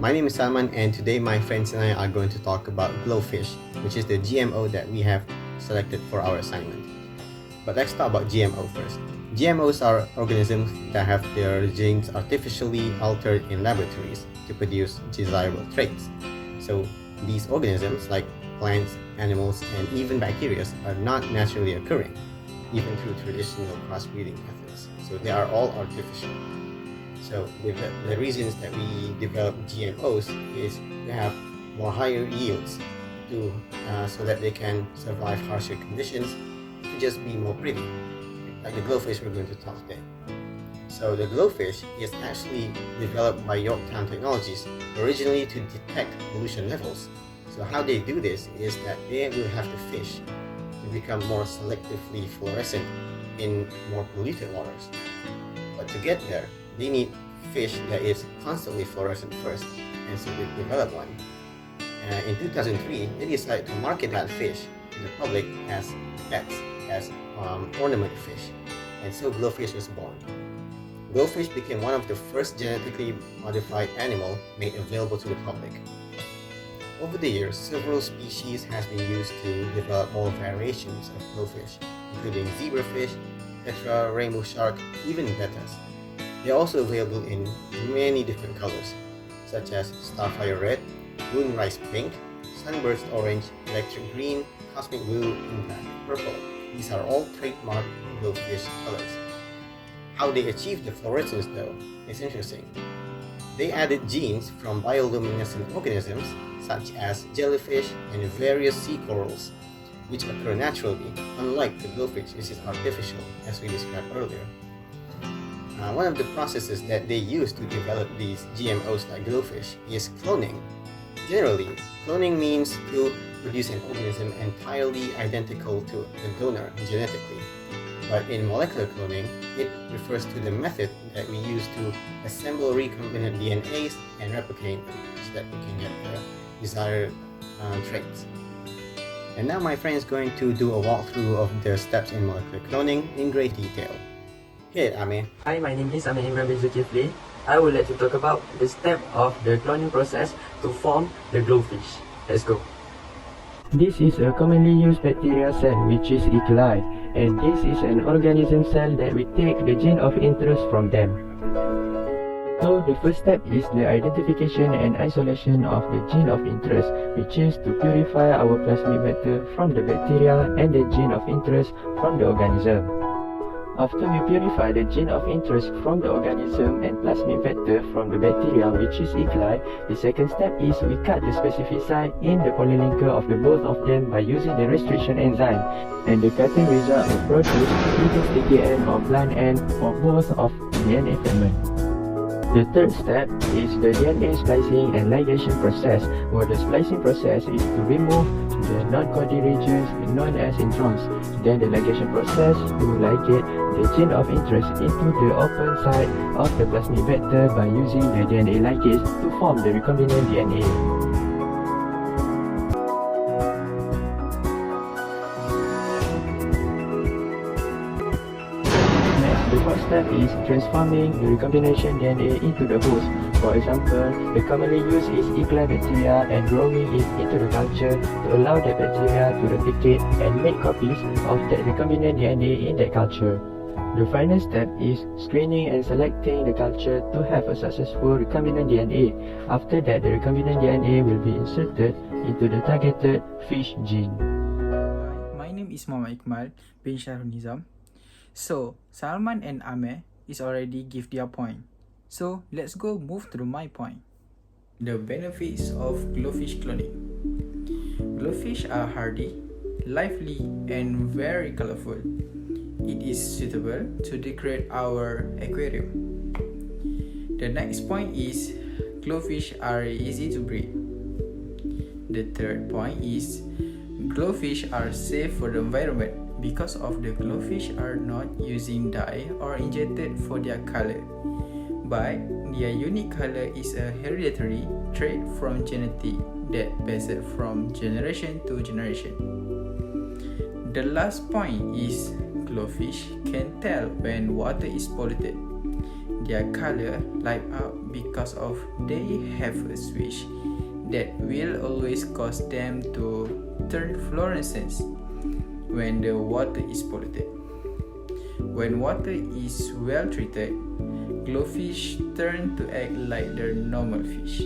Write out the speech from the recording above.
My name is Salman, and today my friends and I are going to talk about GloFish, which is the GMO that we have selected for our assignment. But let's talk about GMO first. GMOs are organisms that have their genes artificially altered in laboratories to produce desirable traits. So these organisms, like plants, animals, and even bacteria, are not naturally occurring, even through traditional crossbreeding methods. So they are all artificial. So the reasons that we develop GMOs is to have more higher yields so that they can survive harsher conditions, to just be more pretty, like the GloFish we're going to talk today. So the GloFish is actually developed by Yorktown Technologies originally to detect pollution levels. So how they do this is that they will have the fish to become more selectively fluorescent in more polluted waters. But to get there, they need fish that is constantly fluorescent first, and so they developed one. In 2003, they decided to market that fish to the public as pets, as ornament fish, and so GloFish was born. GloFish became one of the first genetically modified animal made available to the public. Over the years, several species has been used to develop more variations of GloFish, including zebrafish, tetra, rainbow shark, even bettas. They are also available in many different colors, such as starfire red, moonrise pink, sunburst orange, electric green, cosmic blue, and black purple. These are all trademark GloFish colors. How they achieve the fluorescence, though, is interesting. They added genes from bioluminescent organisms such as jellyfish and various sea corals, which occur naturally, unlike the GloFish, which is artificial, as we described earlier. One of the processes that they use to develop these GMOs like GloFish is cloning. Generally, cloning means to produce an organism entirely identical to the donor genetically. But in molecular cloning, it refers to the method that we use to assemble recombinant DNAs and replicate them so that we can get the desired traits. And now my friend is going to do a walkthrough of the steps in molecular cloning in great detail. Hey, Ame. Hi, my name is Ame Imran bin Zulkifli. I would like to talk about the step of the cloning process to form the GloFish. Let's go. This is a commonly used bacteria cell which is E. coli, and this is an organism cell that we take the gene of interest from them. So the first step is the identification and isolation of the gene of interest, which is to purify our plasmid matter from the bacteria and the gene of interest from the organism. After we purify the gene of interest from the organism and plasmid vector from the bacteria, which is E. coli, the second step is we cut the specific site in the polylinker of the both of them by using the restriction enzyme, and the cutting result will produce either sticky end or blunt end for both of DNA fragment. The third step is the DNA splicing and ligation process, where the splicing process is to remove the non-coding regions known as introns. Then the ligation process to ligate the gene of interest into the open site of the plasmid vector by using the DNA ligase to form the recombinant DNA. The fourth step is transforming the recombination DNA into the host. For example, the commonly used is E. coli bacteria, and growing it into the culture to allow that bacteria to replicate and make copies of that recombinant DNA in that culture. The final step is screening and selecting the culture to have a successful recombinant DNA. After that, the recombinant DNA will be inserted into the targeted fish gene. My name is Muhammad Iqmal bin Shahrul Nizam. So, Salman and Ame is already give their point. So, let's go move to my point. The benefits of GloFish cloning. GloFish are hardy, lively, and very colorful. It is suitable to decorate our aquarium. The next point is GloFish are easy to breed. The third point is GloFish are safe for the environment because of the GloFish are not using dye or injected for their color, but their unique color is a hereditary trait from genetic that passed from generation to generation. The last point is GloFish can tell when water is polluted. Their color light up because of they have a switch that will always cause them to turn fluorescent when the water is polluted. When water is well treated, GloFish turn to act like their normal fish.